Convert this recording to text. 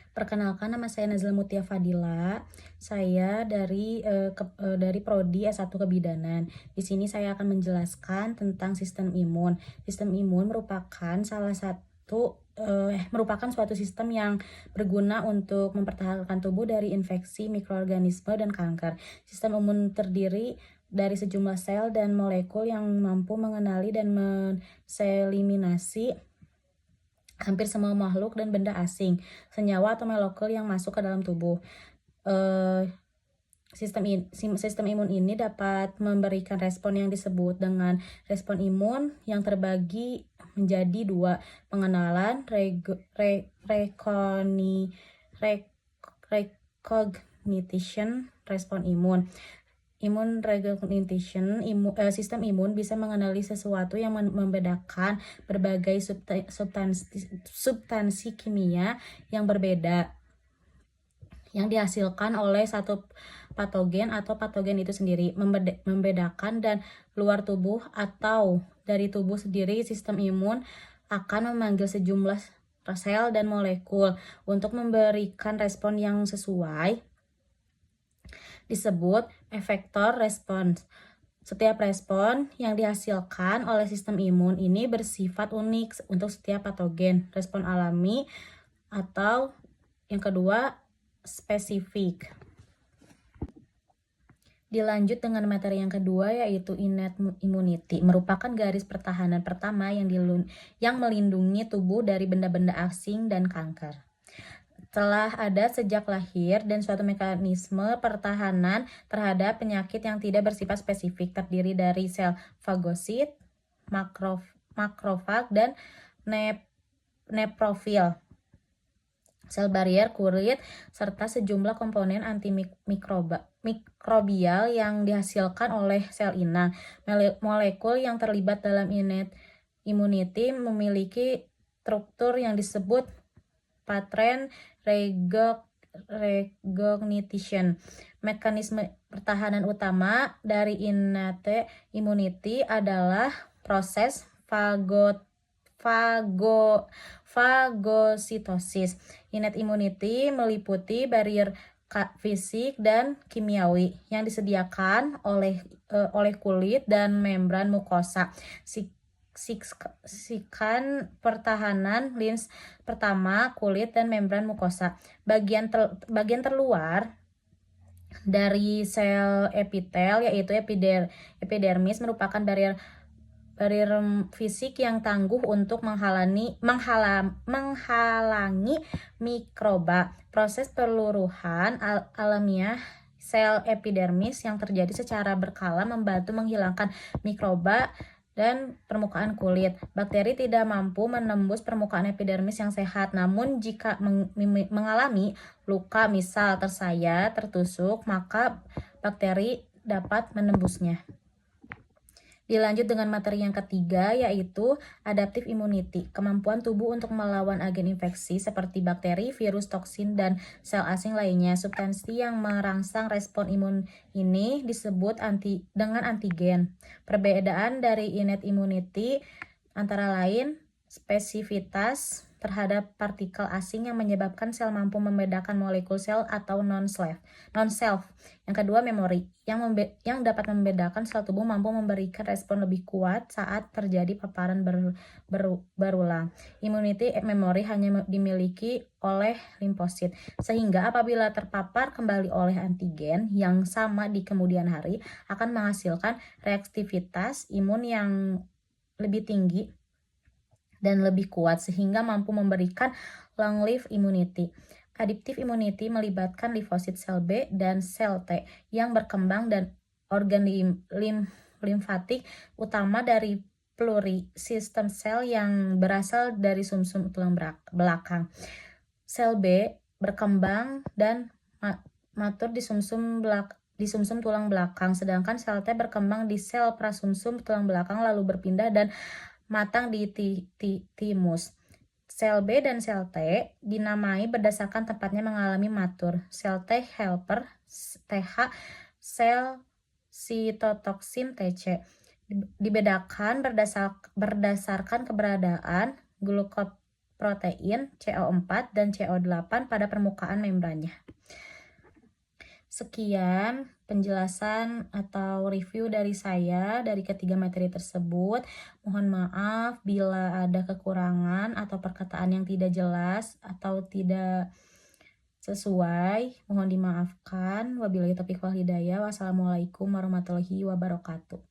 Perkenalkan, nama saya Nazla Mutia Fadila. Saya dari Prodi S1 Kebidanan. Di sini saya akan menjelaskan tentang sistem imun. Sistem imun merupakan suatu sistem yang berguna untuk mempertahankan tubuh dari infeksi, mikroorganisme, dan kanker. Sistem imun terdiri dari sejumlah sel dan molekul yang mampu mengenali dan menseliminasi hampir semua makhluk dan benda asing, senyawa atau molekul yang masuk ke dalam tubuh. Sistem imun ini dapat memberikan respon yang disebut dengan respon imun yang terbagi menjadi dua: pengenalan, recognition, respon imun. Imun recognition, sistem imun bisa mengenali sesuatu yang membedakan berbagai substansi kimia yang berbeda yang dihasilkan oleh satu patogen atau patogen itu sendiri, membedakan dan luar tubuh atau dari tubuh sendiri. Sistem imun akan memanggil sejumlah sel dan molekul untuk memberikan respon yang sesuai, disebut efektor respons. Setiap respon yang dihasilkan oleh sistem imun ini bersifat unik untuk setiap patogen. Respon alami atau yang kedua spesifik. Dilanjut dengan materi yang kedua, yaitu innate immunity, merupakan garis pertahanan pertama yang melindungi tubuh dari benda-benda asing dan kanker. Telah ada sejak lahir dan suatu mekanisme pertahanan terhadap penyakit yang tidak bersifat spesifik, terdiri dari sel fagosit, makrofag, dan neprofil, sel barrier kulit, serta sejumlah komponen antimikrobial yang dihasilkan oleh sel inang. Molekul yang terlibat dalam innate immunity memiliki struktur yang disebut pattern recognition. Mekanisme pertahanan utama dari innate immunity adalah proses fagositosis. Innate immunity meliputi barrier fisik dan kimiawi yang disediakan oleh kulit dan membran mukosa. Sikan pertahanan lins pertama, kulit dan membran mukosa. Bagian terluar dari sel epitel, yaitu epidermis, merupakan barrier fisik yang tangguh untuk menghalangi mikroba. Proses peluruhan alamiah sel epidermis yang terjadi secara berkala membantu menghilangkan mikroba dan permukaan kulit. Bakteri tidak mampu menembus permukaan epidermis yang sehat, namun jika mengalami luka, misal tersayat, tertusuk, maka bakteri dapat menembusnya. Dilanjut dengan materi yang ketiga, yaitu adaptive immunity, kemampuan tubuh untuk melawan agen infeksi seperti bakteri, virus, toksin, dan sel asing lainnya. Substansi yang merangsang respon imun ini disebut dengan antigen. Perbedaan dari innate immunity antara lain spesifitas terhadap partikel asing yang menyebabkan sel mampu membedakan molekul sel atau non-self. Yang kedua, memori yang dapat membedakan sel tubuh mampu memberikan respon lebih kuat saat terjadi paparan berulang. Immunity memory hanya dimiliki oleh limfosit, sehingga apabila terpapar kembali oleh antigen yang sama di kemudian hari akan menghasilkan reaktivitas imun yang lebih tinggi dan lebih kuat, sehingga mampu memberikan long-lived immunity. Adaptive immunity melibatkan limfosit sel B dan sel T yang berkembang dan organ limfatik utama dari pluri-sistem sel yang berasal dari sumsum tulang belakang. Sel B berkembang dan matur di sumsum tulang belakang, sedangkan sel T berkembang di sel prasumsum tulang belakang lalu berpindah dan matang di timus. Sel B dan sel T dinamai berdasarkan tempatnya mengalami matur. Sel T helper TH, sel sitotoksin TC. Dibedakan berdasarkan keberadaan protein, CO4, dan CO8 pada permukaan membrannya. Sekian penjelasan atau review dari saya dari ketiga materi tersebut. Mohon maaf bila ada kekurangan atau perkataan yang tidak jelas atau tidak sesuai. Mohon dimaafkan. Wabillahi taufiq wal hidayah. Wassalamualaikum warahmatullahi wabarakatuh.